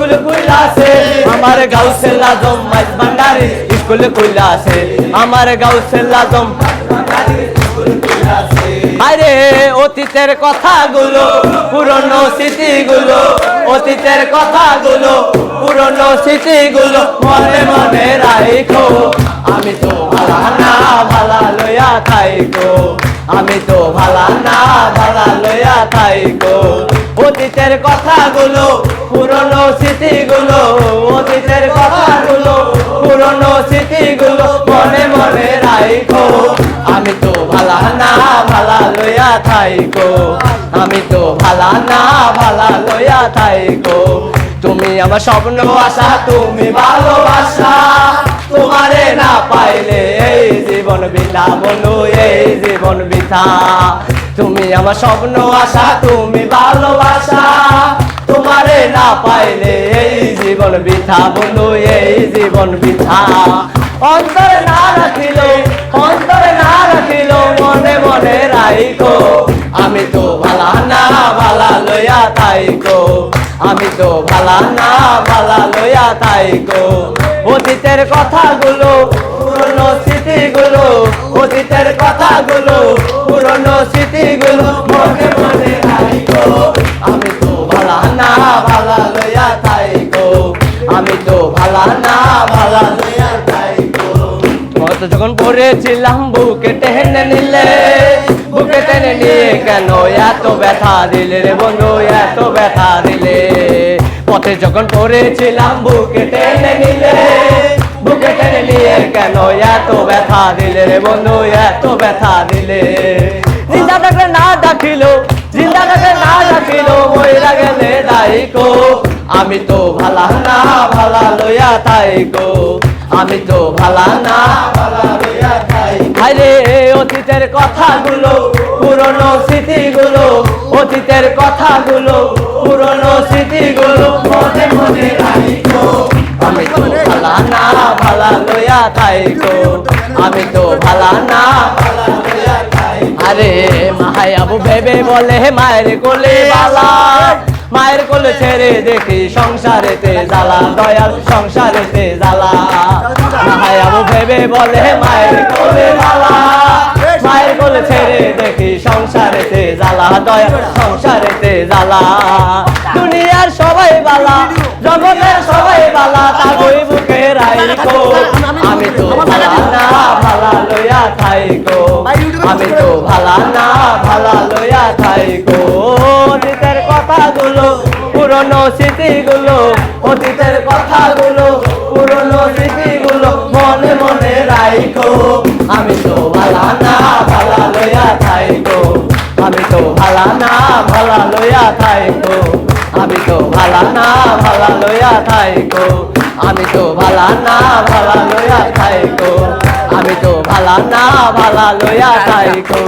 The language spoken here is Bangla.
স্কুল কইলাছে আমার গাউসুল আজম মাইজ ভান্ডারি স্কুল কইলাছে আমার গাউসুল আজম আরে অতীতের কথাগুলো পুরনো স্মৃতিগুলো অতীতের কথাগুলো পুরনো স্মৃতিগুলো মনে মনে রাখো আমি তো ভালা না ভালা লইয়া থাইকো আমি তো ভালা না ভালা লইয়া থাইকো অতীতের কথাগুলো পুরনো স্মৃতিগুলো অতীতের কথাগুলো পুরনো স্মৃতিগুলো মনে মনে রাখো আমি তো ভালা না ভালা লইয়া থাইকো আমি তো ভালা না ভালা লইয়া থাইকো তুমি আমার স্বপ্ন আশা তুমি ভালোবাসা তোমারে না পাইলে এই জীবন বৃথা বলো এই জীবন বৃথা তুমি আমার স্বপ্ন আশা তুমি ভালোবাসা তোমারে না পাইলে এই জীবন বৃথা বলো এই জীবন বৃথা অন্তরে না রাখিল অন্তরে না রাখিল মনে মনে রাখো আমি তো ভালা না ভালা লইয়া থাইকো আমি তো ভালা না ভালা লইয়া থাইকো অতীতের কথাগুলো পুরনো স্মৃতিগুলো অতীতের কথাগুলো পুরনো স্মৃতিগুলো মনে মনে রাখো আমি তো ভালা না ভালা লইয়া থাইকো আমি তো ভালা না ভালা লইয়া থাইকো কত যখন পড়েছিলাম বুকে টেনে নিলে বুকে টেনে নিয়ে কেন এত ব্যথা দিলে রে বন্ধু এত ব্যথা দিলে পথে যখন পড়েছিলাম বুকে টেনে নিলে বুকে টেনে নিয়ে কেন এত ব্যথা দিলে রে বন্ধু এত ব্যথা দিলে জিন্দা থাকলে না ডাকিল জিন্দা থাকলে না ডাকিল মইরা গেলে দাইকো আমি তো ভালা না ভালা লইয়া থাইকো আমি তো ভালা না ভালা লইয়া থাইকো আরে অতীতের কথাগুলো পুরনো স্মৃতিগুলো অতীতের কথাগুলো পুরনো স্মৃতিগুলো মনে মনে রাখো আমি তো ভালা না ভালা লইয়া থাইকো আমি তো ভালা না ভালা লইয়া থাইকো আরে মায়াবু ভেবে বলে মায়ের কোলে বালা মায়ের কোলে ছেড়ে দেখি সংসারেতে জ্বালা দয়াল সংসারেতে জ্বালা মায়াবু ভেবে বলে মায়ের কোলে বালা মায়ের কোলে ছেড়ে দেখি সংসারেতে জ্বালা দয়াল সংসারেতে জ্বালা দুনিয়ার সবাই বালা জগতের সবাই বালা তাগই বুকে রাখো আমি তো ভালা না ভালা লইয়া থাইকো আমি তো ভালা না ভালা লইয়া থাইকো অতীতের কথাগুলো পুরনো স্মৃতিগুলো অতীতের কথাগুলো পুরনো স্মৃতিগুলো মনে মনে রাখো আমি তো ভালা না ভালা লইয়া থাইকো আমি তো ভালা না ভালা লইয়া থাইকো আমি তো ভালা না ভালা লইয়া থাইকো আমি তো ভালা না ভালা লইয়া থাইকো আমি তো ভালা না ভালা লইয়া থাইকো।